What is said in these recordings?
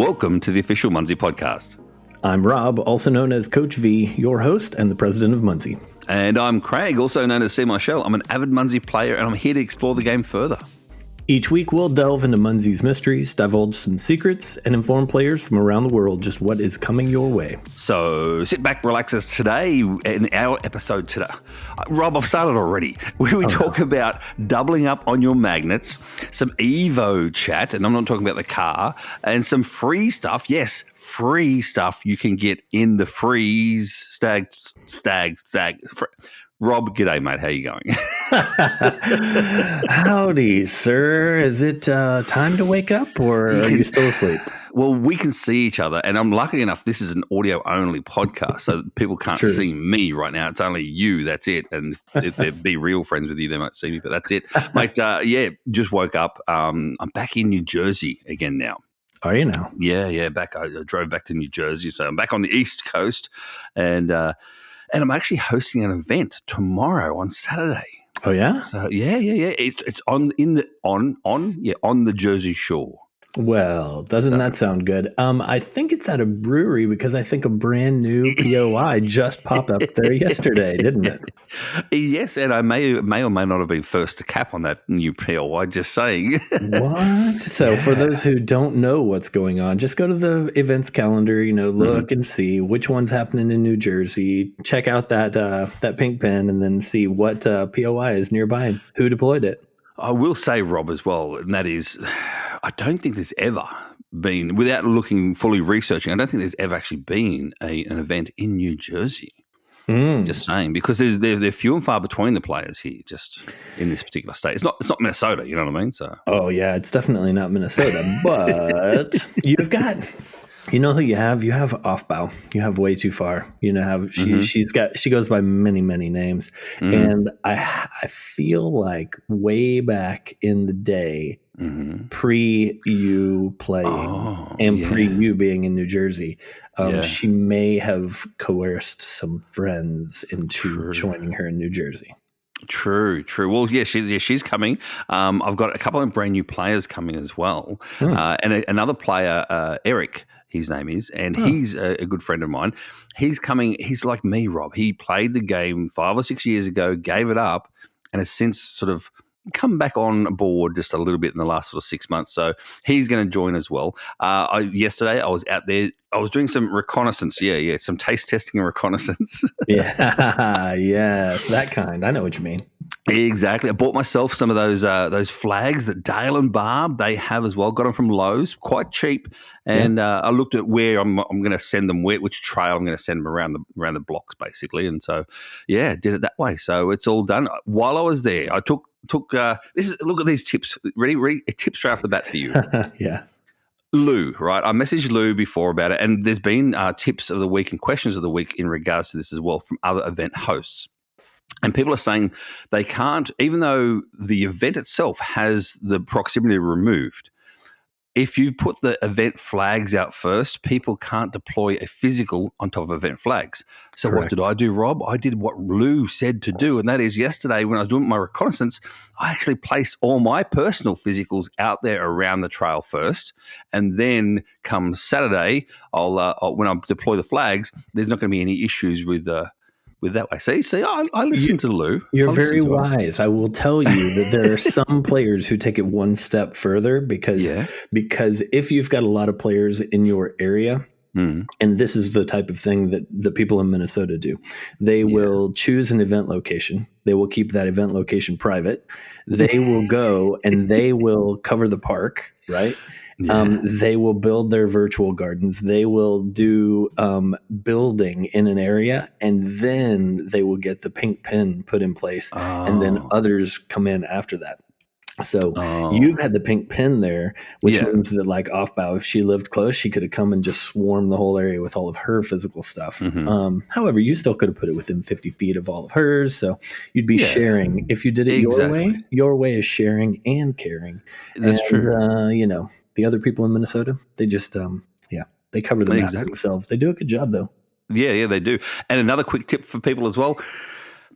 Welcome to the official Munzee podcast. I'm Rob, also known as Coach V, your host and the president of Munzee. And I'm Craig, also known as Michell. I'm an avid Munzee player and I'm here to explore the game further. Each week we'll delve into Munzee's mysteries, divulge some secrets, and inform players from around the world just what is coming your way. So sit back, relax us today in our episode today. Rob, I've started already. We talk about doubling up on your magnets, some Evo chat, and I'm not talking about the car, and some free stuff. Yes, free stuff you can get in the freeze stag. Rob, g'day, mate. How you going? Howdy, sir. Is it time to wake up, or are you still asleep? Well, we can see each other, and I'm lucky enough this is an audio-only podcast, so people can't see me right now. It's only you, that's it. And if they be real friends with you, they might see me, but that's it. Mate, just woke up. I'm back in New Jersey again now. Are you now? Yeah, I drove back to New Jersey, so I'm back on the East Coast, and I'm actually hosting an event tomorrow on Saturday. Oh yeah? So yeah. It's on the Jersey Shore. Well, doesn't that sound good? I think it's at a brewery because I think a brand new POI just popped up there yesterday, didn't it? Yes, and I may or may not have been first to cap on that new POI, just saying. What? So for those who don't know what's going on, just go to the events calendar, look and see which one's happening in New Jersey. Check out that pink pen and then see what POI is nearby and who deployed it. I will say, Rob, as well, and that is, I don't think there's ever been, without looking fully researching, I don't think there's ever actually been an event in New Jersey. Just saying, because they're few and far between the players here, just in this particular state. It's not Minnesota, you know what I mean? So. Oh yeah, it's definitely not Minnesota, but you've got. You know who you have? You have Offbow. You have Way Too Far. She goes by many, many names. And I feel like way back in the day, pre you playing pre you being in New Jersey, she may have coerced some friends into joining her in New Jersey. True. Well, she's coming. I've got a couple of brand new players coming as well. And another player, Eric, his name is, and he's a good friend of mine. He's coming. He's like me, Rob. He played the game 5 or 6 years ago, gave it up, and has since sort of come back on board just a little bit in the last sort of 6 months. So he's going to join as well. Yesterday I was out there. I was doing some reconnaissance. Yeah, some taste testing and reconnaissance. Yes, that kind. I know what you mean. Exactly. I bought myself some of those flags that Dale and Barb, they have as well. Got them from Lowe's, quite cheap. And I looked at where I'm going to send them, which trail I'm going to send them around the blocks, basically. And so, did it that way. So it's all done. While I was there, I took look at these tips. Ready? A tip straight off the bat for you. Yeah. Lou, right? I messaged Lou before about it, and there's been tips of the week and questions of the week in regards to this as well from other event hosts. And people are saying they can't, even though the event itself has the proximity removed, if you put the event flags out first, people can't deploy a physical on top of event flags. So What did I do, Rob? I did what Lou said to do, and that is yesterday when I was doing my reconnaissance, I actually placed all my personal physicals out there around the trail first, and then come Saturday, I'll when I deploy the flags, there's not going to be any issues with that way. See, I listen to Lou. You're very wise. I will tell you that there are some players who take it one step further because if you've got a lot of players in your area, and this is the type of thing that the people in Minnesota do, they will choose an event location. They will keep that event location private. They will go and they will cover the park, right? They will build their virtual gardens. They will do building in an area, and then they will get the pink pin put in place, and then others come in after that. So you've had the pink pin there, which means that like Offbow, if she lived close, she could have come and just swarmed the whole area with all of her physical stuff. However, you still could have put it within 50 feet of all of hers. So you'd be sharing. If you did it your way is sharing and caring. That's true. The other people in Minnesota, they just, they cover the map themselves. They do a good job, though. Yeah, they do. And another quick tip for people as well.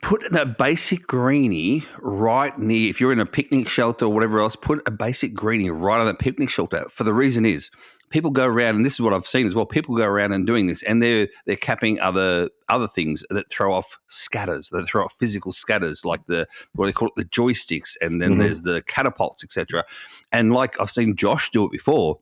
Put a basic greenie right near, if you're in a picnic shelter or whatever else, put a basic greenie right on that picnic shelter. For the reason is, people go around, and this is what I've seen as well, people go around and doing this, and they're capping other things that throw off scatters, that throw off physical scatters, like what they call it, the joysticks, and then there's the catapults, etc. And like I've seen Josh do it before.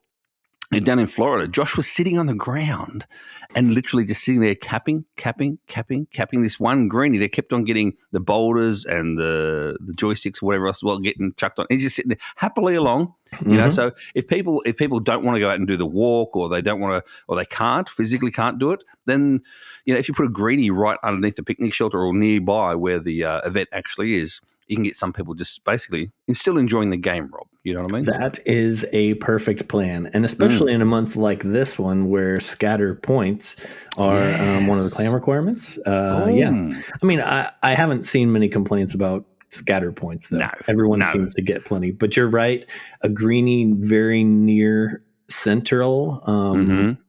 And down in Florida, Josh was sitting on the ground and literally just sitting there capping this one greenie. They kept on getting the boulders and the joysticks, whatever else, getting chucked on. He's just sitting there happily along, you know. So if people don't want to go out and do the walk, or they don't want to, or they physically can't do it, then, you know, if you put a greenie right underneath the picnic shelter or nearby where the event actually is, you can get some people just basically still enjoying the game, Rob. You know what I mean? That is a perfect plan. And especially in a month like this one where scatter points are one of the clan requirements. Yeah. I mean, I haven't seen many complaints about scatter points, though. Everyone seems to get plenty. But you're right. A greenie very near central,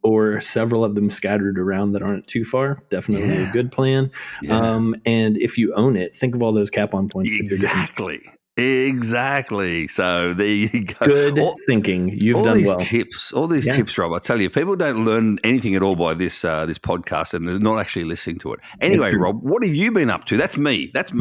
or several of them scattered around that aren't too far, definitely a good plan. And if you own it, think of all those cap-on points that you're getting. Exactly. So there you go. Good thinking. You've done well. All these tips, Rob. I tell you, people don't learn anything at all by this podcast, and they're not actually listening to it. Anyway, Rob, what have you been up to? That's me. 5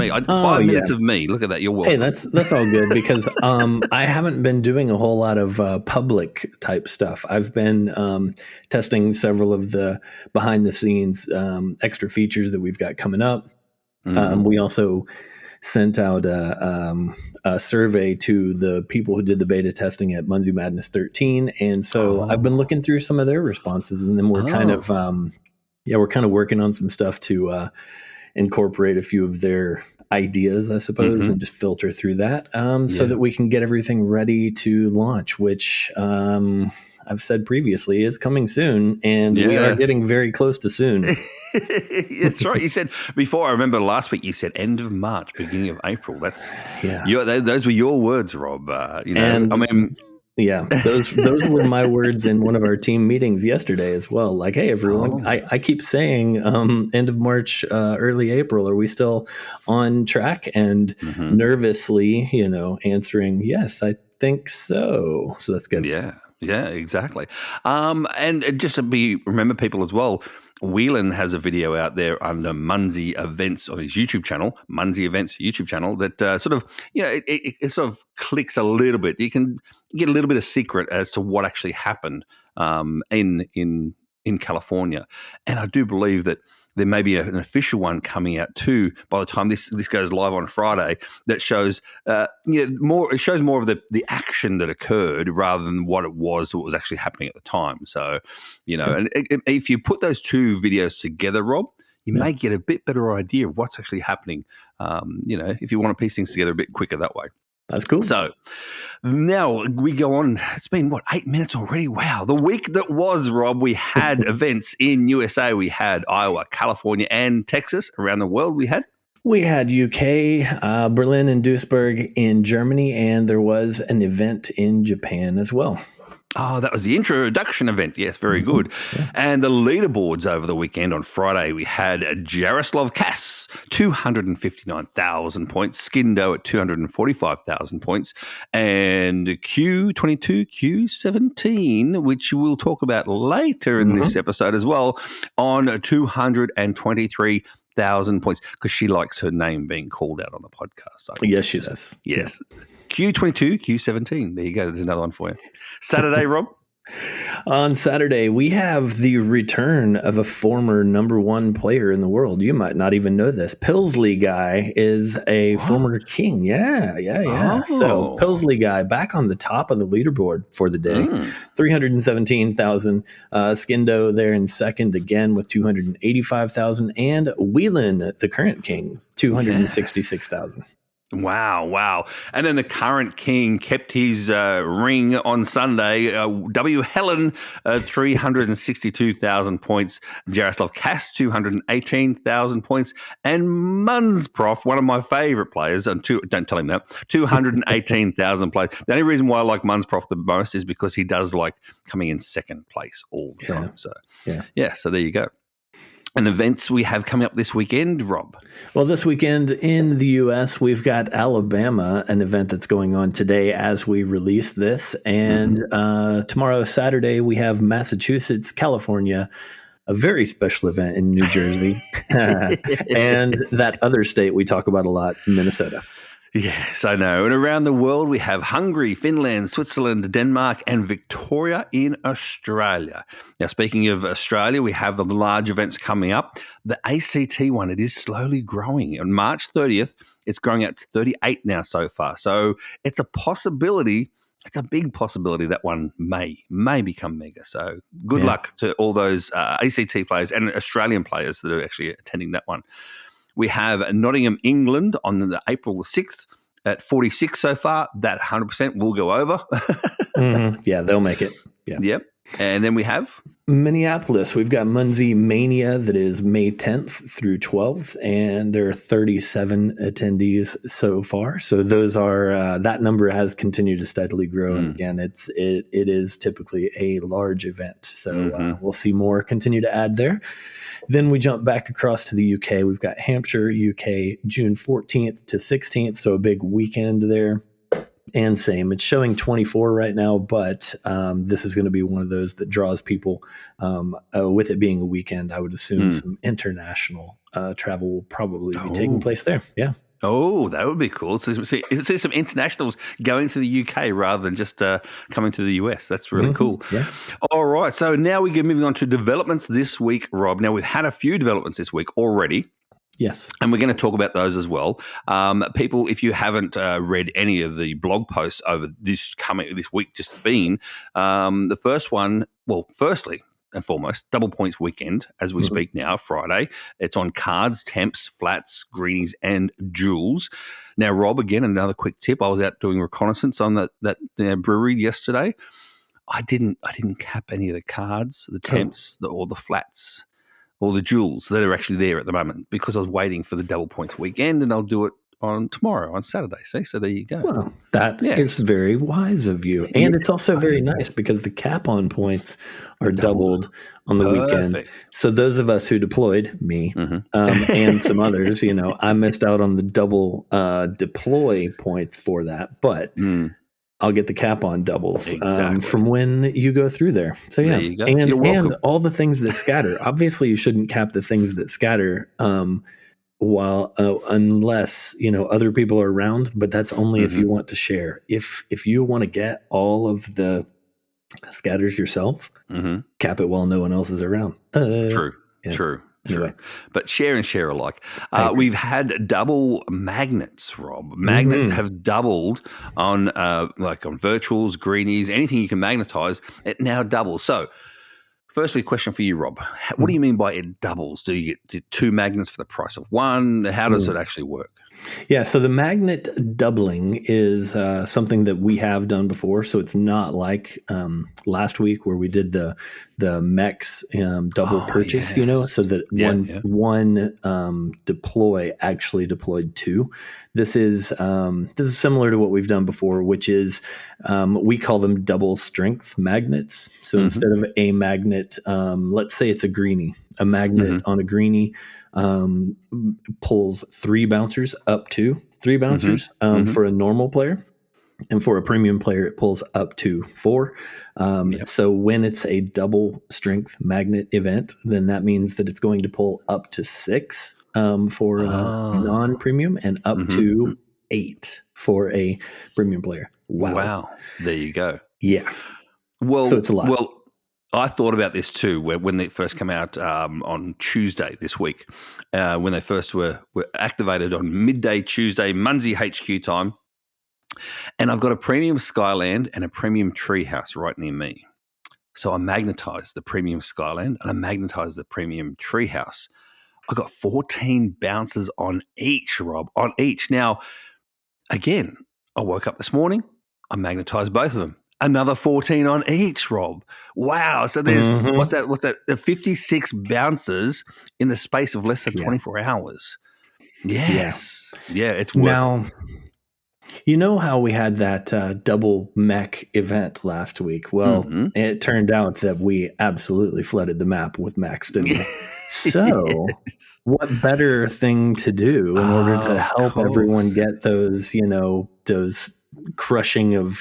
minutes of me. Look at that. You're welcome. Hey, that's all good, because I haven't been doing a whole lot of public type stuff. I've been testing several of the behind the scenes extra features that we've got coming up. We also sent out a survey to the people who did the beta testing at Munzee Madness 13. And so I've been looking through some of their responses, and then we're kind of, we're kind of working on some stuff to incorporate a few of their ideas, I suppose, and just filter through that so that we can get everything ready to launch, which I've said previously is coming soon, and we are getting very close to soon. That's right. You said before, I remember last week you said end of March, beginning of April. That's those were your words, Rob. Those were my words in one of our team meetings yesterday as well. Like, hey, everyone, I keep saying end of March, early April. Are we still on track? And nervously, answering, yes, I think so. So that's good. Yeah, exactly. And just to remember people as well, Whelen has a video out there under Munzee Events on his YouTube channel, Munzee Events YouTube channel, that sort of, it sort of clicks a little bit. You can get a little bit of secret as to what actually happened in California. And I do believe that there may be an official one coming out too by the time this goes live on Friday that shows more. It shows more of the action that occurred rather than what was actually happening at the time. So, and if you put those two videos together, Rob, you may get a bit better idea of what's actually happening. If you want to piece things together a bit quicker that way. That's cool. So now we go on. It's been 8 minutes already? Wow. The week that was, Rob, we had events in USA. We had Iowa, California, and Texas. Around the world we had UK, Berlin, and Duisburg in Germany, and there was an event in Japan as well. Oh, that was the introduction event. Yes, very good. Yeah. And the leaderboards over the weekend on Friday, we had Jaroslav Kass, 259,000 points, Skindo at 245,000 points, and Q22, Q17, which we'll talk about later in this episode as well, on 223,000 points, because she likes her name being called out on the podcast. Yes, she does. Yes. Q22, Q17. There you go. There's another one for you. Saturday, Rob? On Saturday, we have the return of a former number one player in the world. You might not even know this. Pilsley Guy is a former king. Yeah. Oh. So Pilsley Guy back on the top of the leaderboard for the day. 317,000. Skindo there in second again with 285,000. And Whelen, the current king, 266,000. Wow. And then the current king kept his ring on Sunday. Whelen, 362,000 points. Jaroslav Kass, 218,000 points. And Munzee, one of my favorite players, and don't tell him that, 218,000 players. The only reason why I like Munzee the most is because he does like coming in second place all the time. So, so there you go. And events we have coming up this weekend, Rob? Well, this weekend in the U.S., we've got Alabama, an event that's going on today as we release this. And tomorrow, Saturday, we have Massachusetts, California, a very special event in New Jersey, and that other state we talk about a lot, Minnesota. Yes, I know. And around the world, we have Hungary, Finland, Switzerland, Denmark, and Victoria in Australia. Now, speaking of Australia, we have the large events coming up. The ACT one, it is slowly growing. On March 30th, it's growing out to 38 now so far. So it's a possibility. It's a big possibility that one may become mega. So good luck to all those ACT players and Australian players that are actually attending that one. We have Nottingham, England on the April the 6th at 46 so far. That 100% will go over. Yeah, they'll make it. Yeah. Yep. And then we have Minneapolis. We've got Munzee Mania that is May 10th through 12th, and there are 37 attendees so far. So those are that number has continued to steadily grow. And again, it is typically a large event. So we'll see more continue to add there. Then we jump back across to the UK. We've got Hampshire, UK, June 14th to 16th. So a big weekend there. And same, it's showing 24 right now, but this is going to be one of those that draws people. With it being a weekend, I would assume some international travel will probably be taking place there. Yeah. Oh, that would be cool. So see some internationals going to the UK rather than just coming to the US. That's really cool. Yeah. All right. So now we get moving on to developments this week, Rob. Now, we've had a few developments this week already. Yes. And we're going to talk about those as well. People, if you haven't read any of the blog posts over this week just been, the first one, well, firstly and foremost, double points weekend as we speak now, Friday. It's on cards, temps, flats, greenies, and jewels. Now, Rob, again, another quick tip. I was out doing reconnaissance on that brewery yesterday. I didn't cap any of the cards, the temps, or the flats, or the jewels that are actually there at the moment because I was waiting for the double points weekend, and I'll do it on tomorrow, on Saturday. See, so there you go. Well, that is very wise of you. And it's also very nice because the cap on points are doubled on the weekend. So those of us who deployed, me, and some others, I missed out on the double deploy points for that. But I'll get the cap on doubles from when you go through there. So yeah, there you go. And all the things that scatter. Obviously, you shouldn't cap the things that scatter unless other people are around. But that's only if you want to share. If you want to get all of the scatters yourself, cap it while no one else is around. True. Anyway. But share and share alike. We've had double magnets, Rob. Magnet have doubled on on virtuals, greenies, anything you can magnetize, it now doubles. So firstly, question for you, Rob. What do you mean by it doubles? Do you get two magnets for the price of one? How does it actually work? Yeah, so the magnet doubling is something that we have done before. So it's not like last week where we did the mechs double purchase, so that one deploy actually deployed two. This is similar to what we've done before, which is we call them double strength magnets. So instead of a magnet, let's say it's a greenie, a magnet on a greenie pulls three bouncers up to three bouncers for a normal player. And for a premium player, it pulls up to four. So when it's a double strength magnet event, then that means that it's going to pull up to six for a non-premium and up to 8 for a premium player. Wow. There you go. Yeah. Well, so it's a lot. Well, I thought about this too when they first came out on Tuesday this week, when they first were activated on midday Tuesday, Munzee HQ time. And I've got a premium Skyland and a premium Treehouse right near me. So I magnetized the premium Skyland and I magnetized the premium Treehouse. I got 14 bounces on each, Rob, on each. Now, again, I woke up this morning, I magnetized both of them. Another 14 on each, Rob. Wow. So there's, what's that? 56 bounces in the space of less than 24 hours. Yes. Yeah, it's worth now. You know how we had that double mech event last week? Well, it turned out that we absolutely flooded the map with mechs, didn't we? So, what better thing to do in order to help everyone get those, those crushing of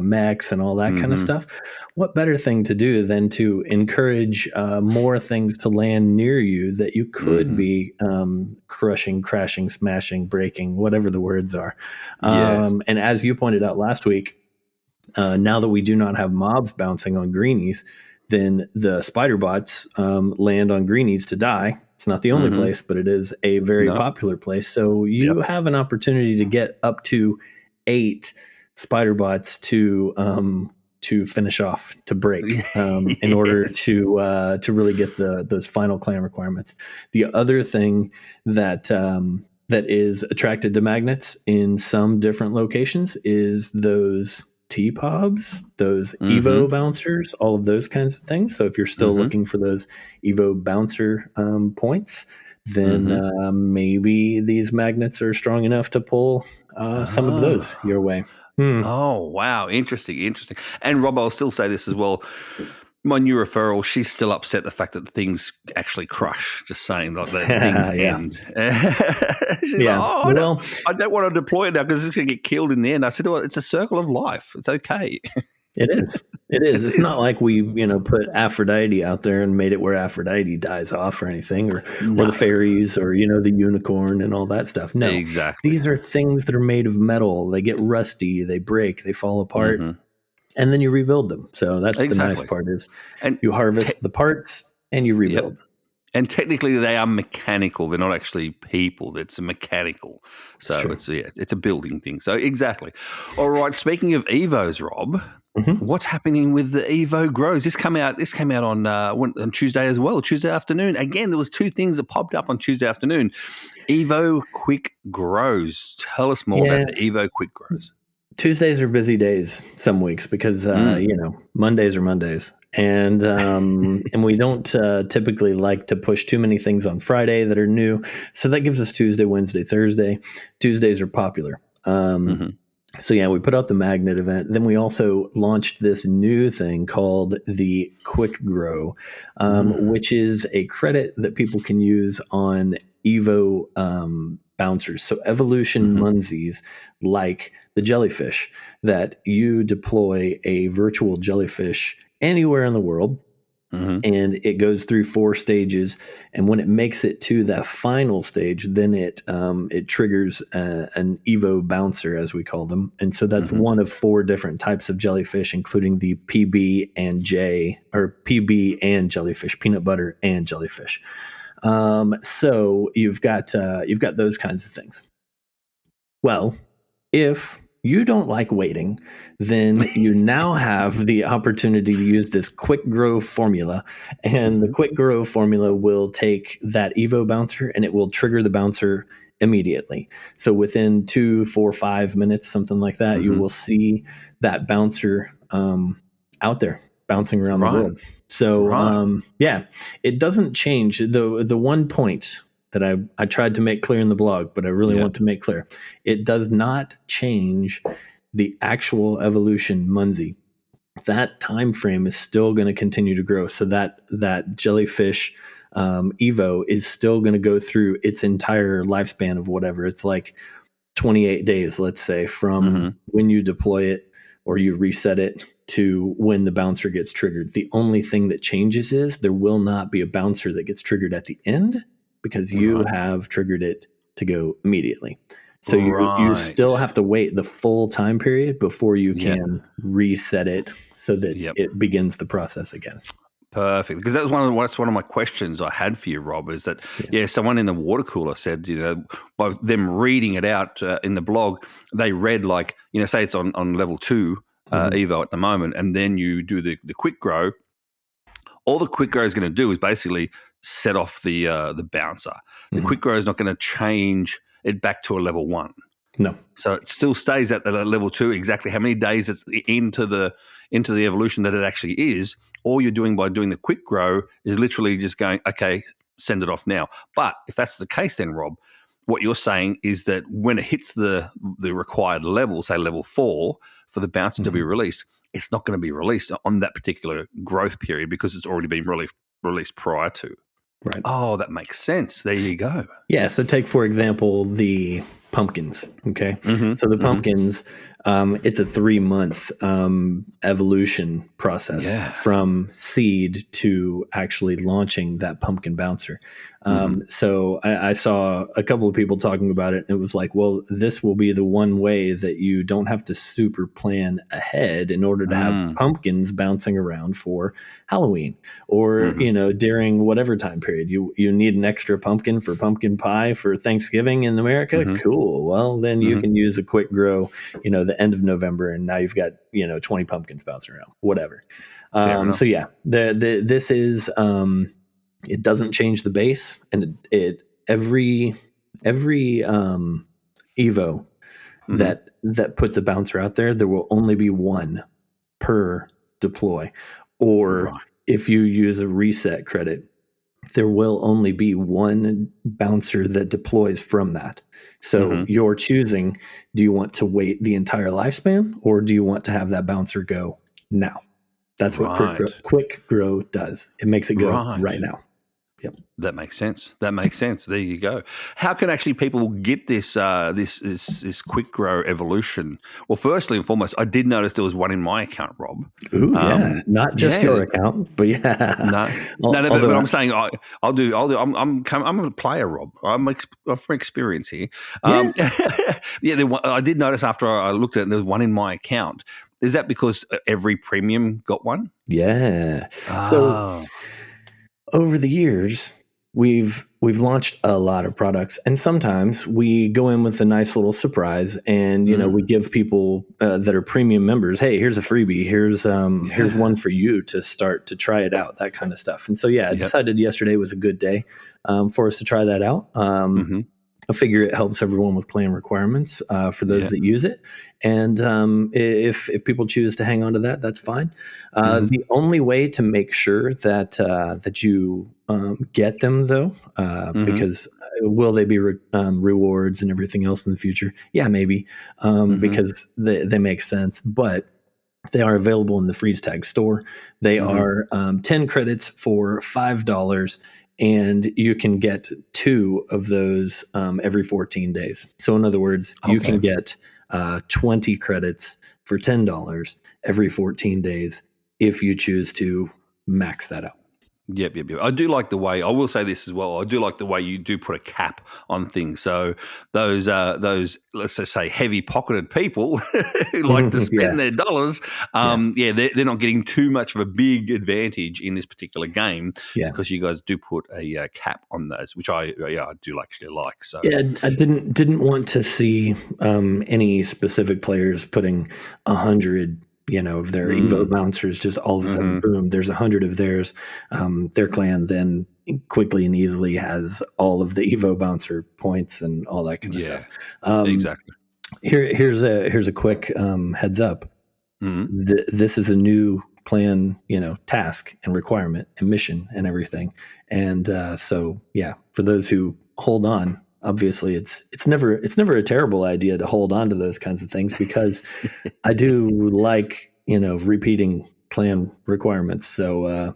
mechs and all that kind of stuff? What better thing to do than to encourage more things to land near you that you could be crushing, crashing, smashing, breaking, whatever the words are. And as you pointed out last week, now that we do not have mobs bouncing on greenies, then the spider bots land on greenies to die. It's not the only place, but it is a very popular place. So you have an opportunity to get up to 8 spider bots to finish off, to break, in order to really get those final clan requirements. The other thing that that is attracted to magnets in some different locations is those T-Pobs, those Evo bouncers, all of those kinds of things. So if you're still looking for those Evo bouncer points, then maybe these magnets are strong enough to pull some of those your way. Oh, wow. Interesting. And Rob, I'll still say this as well. My new referral, she's still upset the fact that things actually crush. Just saying, like that things end. She's like, I don't want to deploy it now because it's going to get killed in the end. I said, well, it's a circle of life. It's okay. It is. It's not like we, put Aphrodite out there and made it where Aphrodite dies off or anything, or the fairies, or the unicorn and all that stuff. No, exactly. These are things that are made of metal. They get rusty, they break, they fall apart. And then you rebuild them. So that's the nice part is you harvest the parts and you rebuild. And technically they are mechanical. They're not actually people. It's a mechanical. So it's a building thing. So exactly. All right. Speaking of Evos, Rob, what's happening with the Evo Grows? This came out on Tuesday as well, Tuesday afternoon. Again, there was 2 things that popped up on Tuesday afternoon. Evo Quick Grows. Tell us more about the Evo Quick Grows. Tuesdays are busy days some weeks because Mondays are Mondays, and and we don't typically like to push too many things on Friday that are new. So that gives us Tuesday, Wednesday, Thursday. Tuesdays are popular. So we put out the magnet event. Then we also launched this new thing called the Quick Grow, which is a credit that people can use on Evo bouncers. So evolution Munzees, like the jellyfish, that you deploy a virtual jellyfish anywhere in the world, and it goes through 4 stages. And when it makes it to that final stage, then it triggers an Evo bouncer, as we call them. And so that's one of 4 different types of jellyfish, including the PB and jellyfish, peanut butter and jellyfish. So you've got those kinds of things. Well, if you don't like waiting, then you now have the opportunity to use this Quick Grow formula. And the Quick Grow formula will take that Evo bouncer and it will trigger the bouncer immediately. So within 2, 4, 5 minutes, something like that, you will see that bouncer out there bouncing around the world. So it doesn't change. The one point that I tried to make clear in the blog, but I really want to make clear, it does not change the actual evolution Munzee. That time frame is still going to continue to grow. So that jellyfish Evo is still going to go through its entire lifespan of whatever. It's like 28 days, let's say, from when you deploy it or you reset it to when the bouncer gets triggered. The only thing that changes is there will not be a bouncer that gets triggered at the end, because you have triggered it to go immediately. So you still have to wait the full time period before you can reset it so that it begins the process again. Perfect. Because that's one of my questions I had for you, Rob, is that, someone in the water cooler said, by them reading it out in the blog, they read like, say it's on level 2 Evo at the moment, and then you do the Quick Grow. All the Quick Grow is going to do is basically set off the bouncer. The Quick Grow is not going to change it back to a level 1. No. So it still stays at the level 2. Exactly how many days it's into the evolution that it actually is. All you're doing by doing the Quick Grow is literally just going, okay, send it off now. But if that's the case, then Rob, what you're saying is that when it hits the required level, say level 4, for the bouncer to be released, it's not going to be released on that particular growth period because it's already been released prior to. Right. Oh, that makes sense. There you go. Yeah. So take, for example, the pumpkins. Okay. So the pumpkins, it's a 3-month evolution process from seed to actually launching that pumpkin bouncer. So I saw a couple of people talking about it, and it was like, well, this will be the one way that you don't have to super plan ahead in order to have pumpkins bouncing around for Halloween or, during whatever time period. You need an extra pumpkin for pumpkin pie for Thanksgiving in America. Cool. Well, then you can use a quick grow, the end of November, and now you've got, 20 pumpkins bouncing around, whatever. So yeah, this is, it doesn't change the base, and every Evo that puts a bouncer out there will only be one per deploy, or if you use a reset credit, there will only be one bouncer that deploys from that. So you're choosing, do you want to wait the entire lifespan, or do you want to have that bouncer go now? That's what Quick Grow does. It makes it go right now. Yep. That makes sense. There you go. How can actually people get this this Quick Grow evolution? Well, firstly and foremost, I did notice there was one in my account, Rob. Ooh, yeah, not just your account, but yeah. But I'm saying I'll do. I'm a player, Rob. I'm from experience here. I did notice after I looked at it, there was one in my account. Is that because every premium got one? Yeah. So over the years, we've launched a lot of products, and sometimes we go in with a nice little surprise, and we give people that are premium members, hey, here's a freebie, here's one for you to start to try it out, that kind of stuff. And so I decided yesterday was a good day for us to try that out. I figure it helps everyone with plan requirements for those that use it. And if people choose to hang on to that, that's fine. The only way to make sure that you get them, though, because will they be rewards and everything else in the future? Yeah, maybe, because they make sense. But they are available in the freeze tag store. They are 10 credits for $5. And you can get 2 of those every 14 days. So in other words, you can get 20 credits for $10 every 14 days if you choose to max that out. Yep. I do like the way, I will say this as well, I do like the way you do put a cap on things. So those let's just say heavy-pocketed people who like to spend their dollars, they're not getting too much of a big advantage in this particular game because you guys do put a cap on those, which I do actually like. So I didn't want to see any specific players putting 100 of their Evo bouncers, just all of a sudden, boom, there's 100 of theirs. Their clan then quickly and easily has all of the Evo bouncer points and all that kind of stuff. Exactly. Here's a quick heads up. This is a new clan, task and requirement and mission and everything. And for those who hold on, obviously it's never a terrible idea to hold on to those kinds of things, because I do like, repeating clan requirements. So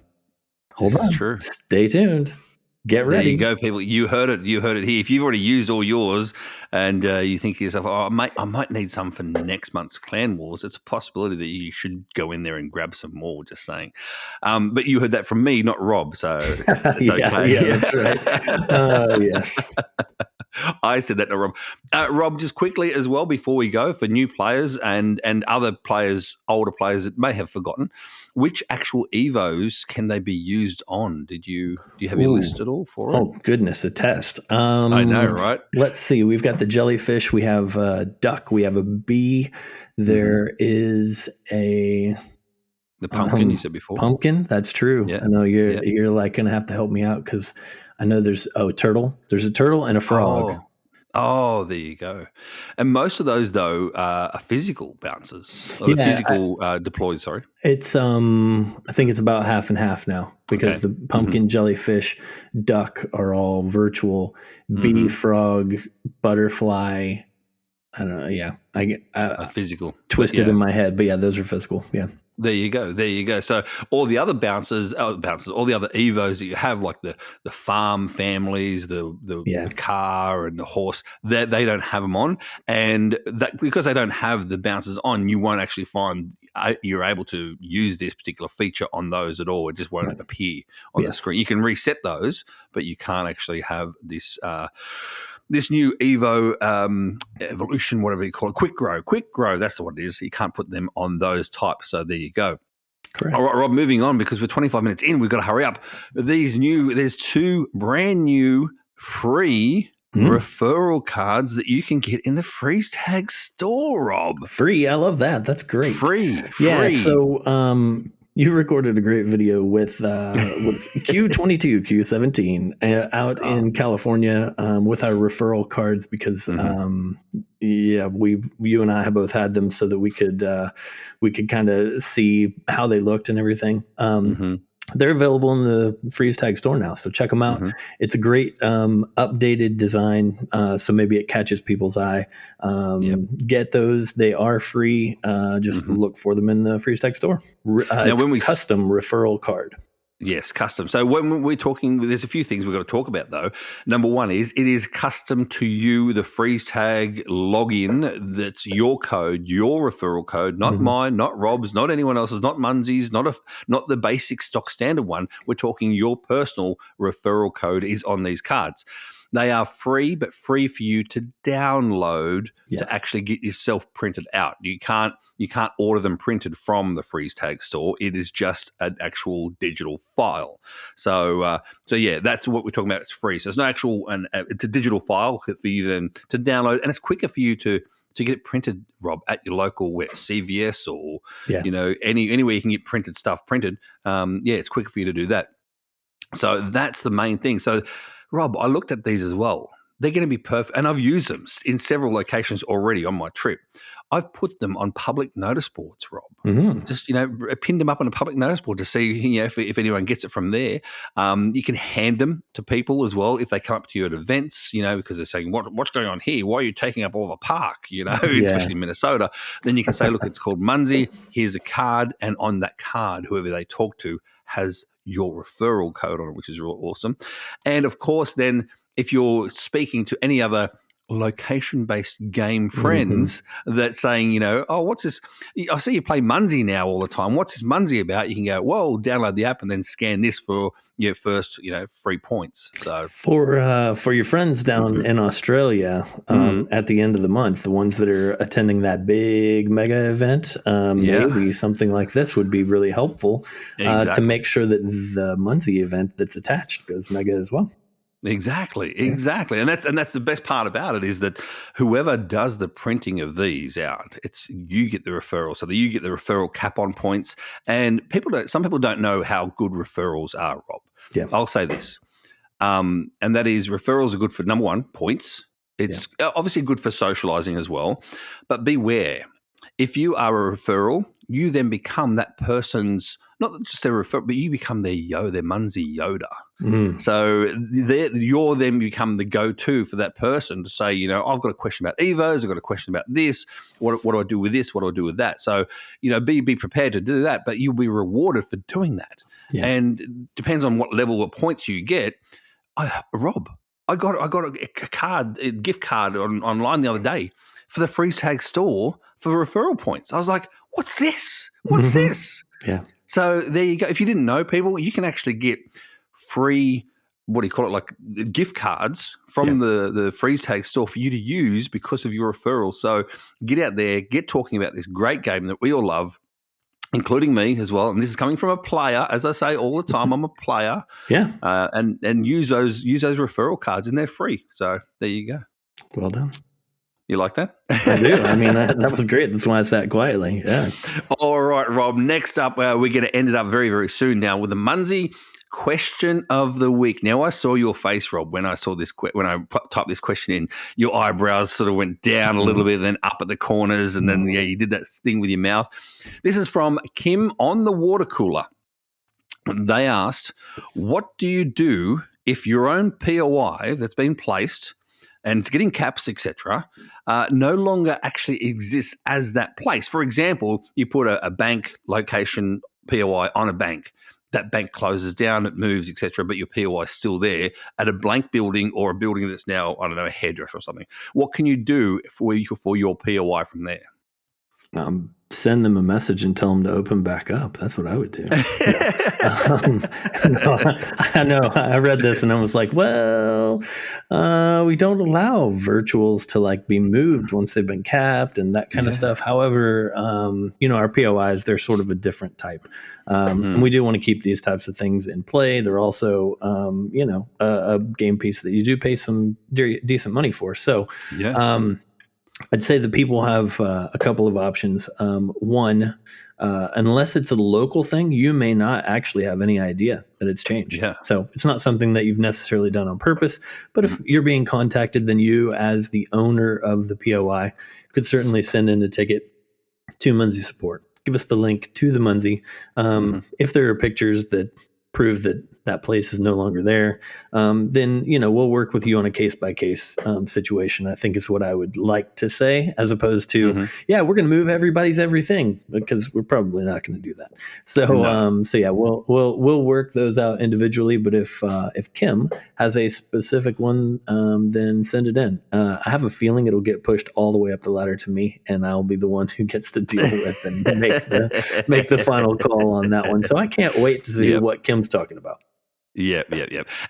hold on. True. Stay tuned. Get ready. There you go, people. You heard it here. If you've already used all yours and you think to yourself, I might need some for next month's Clan Wars, it's a possibility that you should go in there and grab some more, just saying. But you heard that from me, not Rob, so it's okay. Yeah, that's right. Yes. I said that to Rob. Rob, just quickly as well before we go, for new players and other players, older players that may have forgotten, which actual Evos can they be used on? Do you have your list at all for it? Oh goodness, a test. I know, right? Let's see. We've got the jellyfish. We have a duck. We have a bee. There is the pumpkin you said before. Pumpkin. That's true. Yeah. I know you're like going to have to help me out, because I know there's a turtle. There's a turtle and a frog. Oh, there you go. And most of those, though, are physical bouncers. Physical deploys, sorry. It's I think it's about half and half now, because the pumpkin, jellyfish, duck are all virtual. Bee, frog, butterfly. I don't know. Yeah, I physical. Twisted in my head, but yeah, those are physical. Yeah. There you go. There you go. So all the other all the other Evos that you have, like the farm families, the car and the horse, they don't have them on, and that because they don't have the bouncers on, you won't actually find you're able to use this particular feature on those at all. It just won't appear on the screen. You can reset those, but you can't actually have this. This new Evo evolution, whatever you call it, Quick Grow, that's what it is. You can't put them on those types. So there you go. Correct. All right, Rob, moving on because we're 25 minutes in. We've got to hurry up. There's 2 brand new free referral cards that you can get in the Freeze Tag store, Rob. Free. I love that. That's great. Free. Yeah. So you recorded a great video with Q22, Q17 out in California with our referral cards because you and I have both had them so that we could kind of see how they looked and everything. They're available in the Freeze Tag store now, so check them out. It's a great updated design, so maybe it catches people's eye. Get those; they are free. Just look for them in the Freeze Tag store. Now, when we custom referral card. Yes, custom. So when we're talking, there's a few things we've got to talk about, though. Number one is it is custom to you, the Freeze Tag login. That's your code, your referral code, not mine, not Rob's, not anyone else's, not Munzee's, not the basic stock standard one. We're talking your personal referral code is on these cards. They are free, but free for you to download to actually get yourself printed out. You can't order them printed from the Freeze Tag store. It is just an actual digital file. So yeah, that's what we're talking about. It's free. So it's no actual, it's a digital file for you then to download, and it's quicker for you to get it printed, Rob, at your local CVS or anywhere you can get printed stuff printed. It's quicker for you to do that. So that's the main thing. So, Rob, I looked at these as well. They're going to be perfect, and I've used them in several locations already on my trip. I've put them on public notice boards, Rob. Just, pinned them up on a public notice board to see, if anyone gets it from there. You can hand them to people as well if they come up to you at events, because they're saying, what's going on here? Why are you taking up all the park, especially in Minnesota? Then you can say, look, it's called Munzee. Here's a card, and on that card, whoever they talk to has your referral code on it, which is real awesome. And, of course, then if you're speaking to any other location-based game friends that saying, what's this? I see you play Munzee now all the time. What's this Munzee about? You can go, well, download the app and then scan this for your first, free points. So for your friends down in Australia, at the end of the month, the ones that are attending that big mega event, maybe something like this would be really helpful to make sure that the Munzee event that's attached goes mega as well. Exactly. And that's the best part about it is that whoever does the printing of these out, it's you get the referral. So that you get the referral cap on points. And some people don't know how good referrals are, Rob. Yeah. I'll say this. And that is referrals are good for, number one, points. It's obviously good for socializing as well. But beware. If you are a referral, you then become that person's, not just their referral, but you become their Munzee Yoda. So you're then become the go-to for that person to say, I've got a question about Evos, I've got a question about this, what do I do with this, what do I do with that? So, be prepared to do that, but you'll be rewarded for doing that. Yeah. And it depends on what level of points you get. Rob, I got a gift card online the other day for the Freeze Tag store for referral points. I was like, what's this? What's this? Yeah. So there you go. If you didn't know, people, you can actually get free, like gift cards from the Freeze Tag store for you to use because of your referral. So get out there, get talking about this great game that we all love, including me as well. And this is coming from a player, as I say all the time. I'm a player. Yeah. And use those referral cards, and they're free. So there you go. Well done. You like that? I do. I mean, that was great. That's why I sat quietly. Yeah. All right, Rob. Next up, we're going to end it up very, very soon now with the Munzee question of the week. Now, I saw your face, Rob, when I saw this. When I typed this question in, your eyebrows sort of went down a little bit, and then up at the corners, and then you did that thing with your mouth. This is from Kim on the water cooler. They asked, "What do you do if your own POI that's been placed and getting caps, etc., no longer actually exists as that place. For example, you put a bank location POI on a bank. That bank closes down, it moves, etc., but your POI is still there at a blank building or a building that's now, I don't know, a hairdresser or something. What can you do for your POI from there? Send them a message and tell them to open back up. That's what I would do. I know. I read this and I was like, well, we don't allow virtuals to like be moved once they've been capped and that kind of stuff. However, our POIs, they're sort of a different type. And we do want to keep these types of things in play. They're also, a game piece that you do pay some decent money for. So, I'd say that people have a couple of options. One, unless it's a local thing, you may not actually have any idea that it's changed. Yeah. So it's not something that you've necessarily done on purpose. But if you're being contacted, then you, as the owner of the POI, could certainly send in a ticket to Munzee support. Give us the link to the Munzee. If there are pictures that prove that place is no longer there, then we'll work with you on a case-by-case situation, I think is what I would like to say, as opposed to we're going to move everybody's everything, because we're probably not going to do that. So we'll work those out individually. But if Kim has a specific one, then send it in. I have a feeling it'll get pushed all the way up the ladder to me, and I'll be the one who gets to deal with and make the final call on that one. So I can't wait to see what Kim's talking about. Yeah.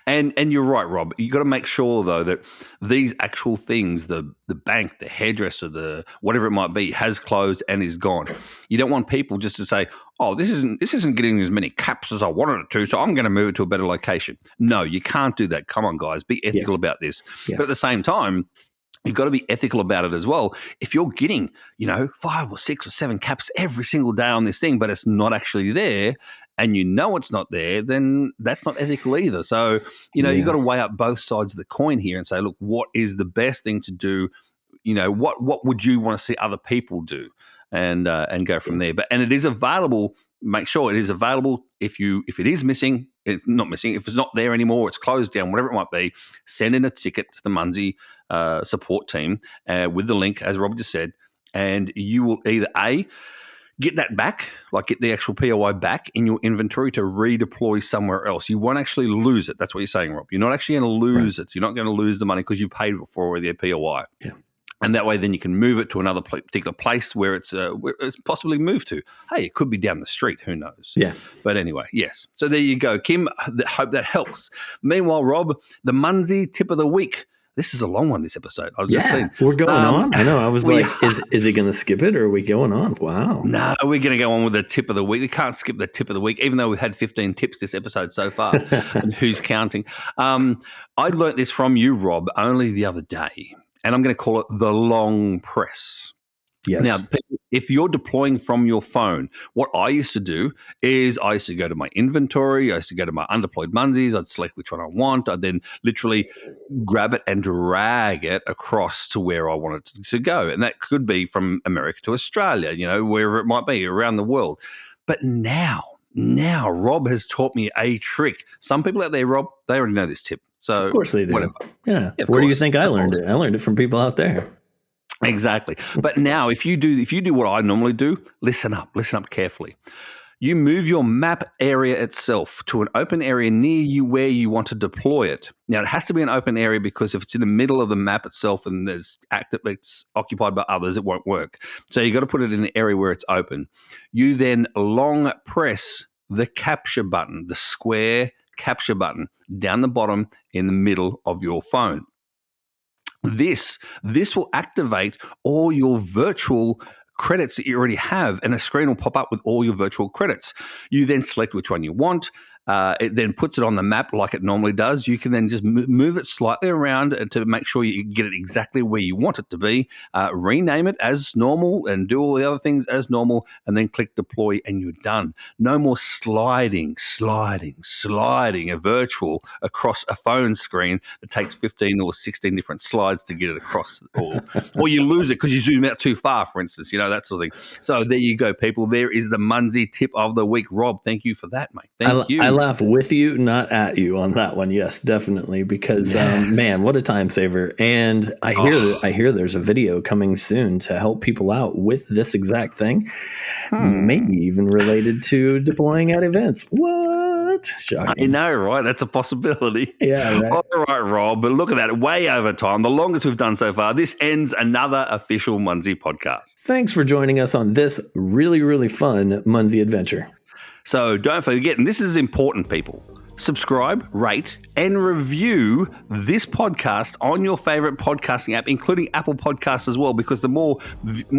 And you're right, Rob. You got to make sure though that these actual things, the bank, the hairdresser, the whatever it might be, has closed and is gone. You don't want people just to say, "Oh, this isn't getting as many caps as I wanted it to, so I'm going to move it to a better location." No, you can't do that. Come on, guys, be ethical about this. But at the same time, you've got to be ethical about it as well. If you're getting, 5 or 6 or 7 caps every single day on this thing, but it's not actually there, and it's not there, then that's not ethical either. So, you've got to weigh up both sides of the coin here and say, look, what is the best thing to do? What would you want to see other people do? And go from there. But it is available. Make sure it is available. If it is missing, it's not missing. If it's not there anymore, it's closed down, whatever it might be, send in a ticket to the Munzee support team with the link, as Rob just said, and you will either get that back, like get the actual POI back in your inventory to redeploy somewhere else. You won't actually lose it. That's what you're saying, Rob. You're not actually going to lose it. You're not going to lose the money because you paid for their POI. Yeah. And that way, then you can move it to another particular place where it's possibly moved to. Hey, it could be down the street. Who knows? Yeah. But anyway, yes. So there you go, Kim. Hope that helps. Meanwhile, Rob, the Munzee tip of the week. This is a long one, this episode. I was just saying. We're going on. I know. I was like, is he going to skip it or are we going on? Wow. No, we're going to go on with the tip of the week. We can't skip the tip of the week, even though we've had 15 tips this episode so far. And who's counting? I learnt this from you, Rob, only the other day. And I'm going to call it the long press. Yes. Now, if you're deploying from your phone, what I used to do is I used to go to my inventory. I used to go to my undeployed Munzees. I'd select which one I want. I'd then literally grab it and drag it across to where I wanted to go. And that could be from America to Australia, wherever it might be around the world. But now Rob has taught me a trick. Some people out there, Rob, they already know this tip. So of course they do. Whatever. Yeah. Where do you think I learned it? I learned it from people out there. Exactly. But now if you do what I normally do, listen up carefully. You move your map area itself to an open area near you where you want to deploy it. Now, it has to be an open area because if it's in the middle of the map itself and it's occupied by others, it won't work. So you got to put it in an area where it's open. You then long press the capture button, the square capture button down the bottom in the middle of your phone. This will activate all your virtual credits that you already have, and a screen will pop up with all your virtual credits. You then select which one you want. It then puts it on the map like it normally does. You can then just move it slightly around to make sure you get it exactly where you want it to be. Rename it as normal and do all the other things as normal, and then click deploy and you're done. No more sliding a virtual across a phone screen that takes 15 or 16 different slides to get it across. Or you lose it because you zoom out too far, for instance, that sort of thing. So there you go, people. There is the Munzee tip of the week. Rob, thank you for that, mate. Thank you. I laugh with you, not at you on that one. Yes, definitely. Because man, what a time saver. And I hear there's a video coming soon to help people out with this exact thing. Maybe even related to deploying at events. What? Shocking. I know, right? That's a possibility. Yeah, right. All right, Rob. But look at that. Way over time. The longest we've done so far. This ends another official Munzee podcast. Thanks for joining us on this really, really fun Munzee adventure. So don't forget, and this is important, people, subscribe, rate, and review this podcast on your favorite podcasting app, including Apple Podcasts as well, because the more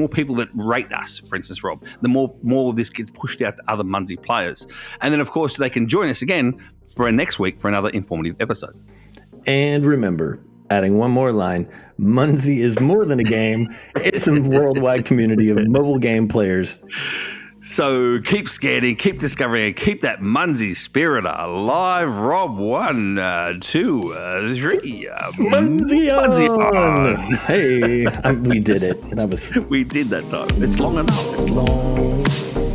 people that rate us, for instance, Rob, the more this gets pushed out to other Munzee players. And then, of course, they can join us again for next week for another informative episode. And remember, adding one more line, Munzee is more than a game. It's a worldwide community of mobile game players. So keep scanning, keep discovering, and keep that Munzee spirit alive. Rob, 1, 2, 3. Munzee on! Hey, we did it. We did that time. It's long enough. Long.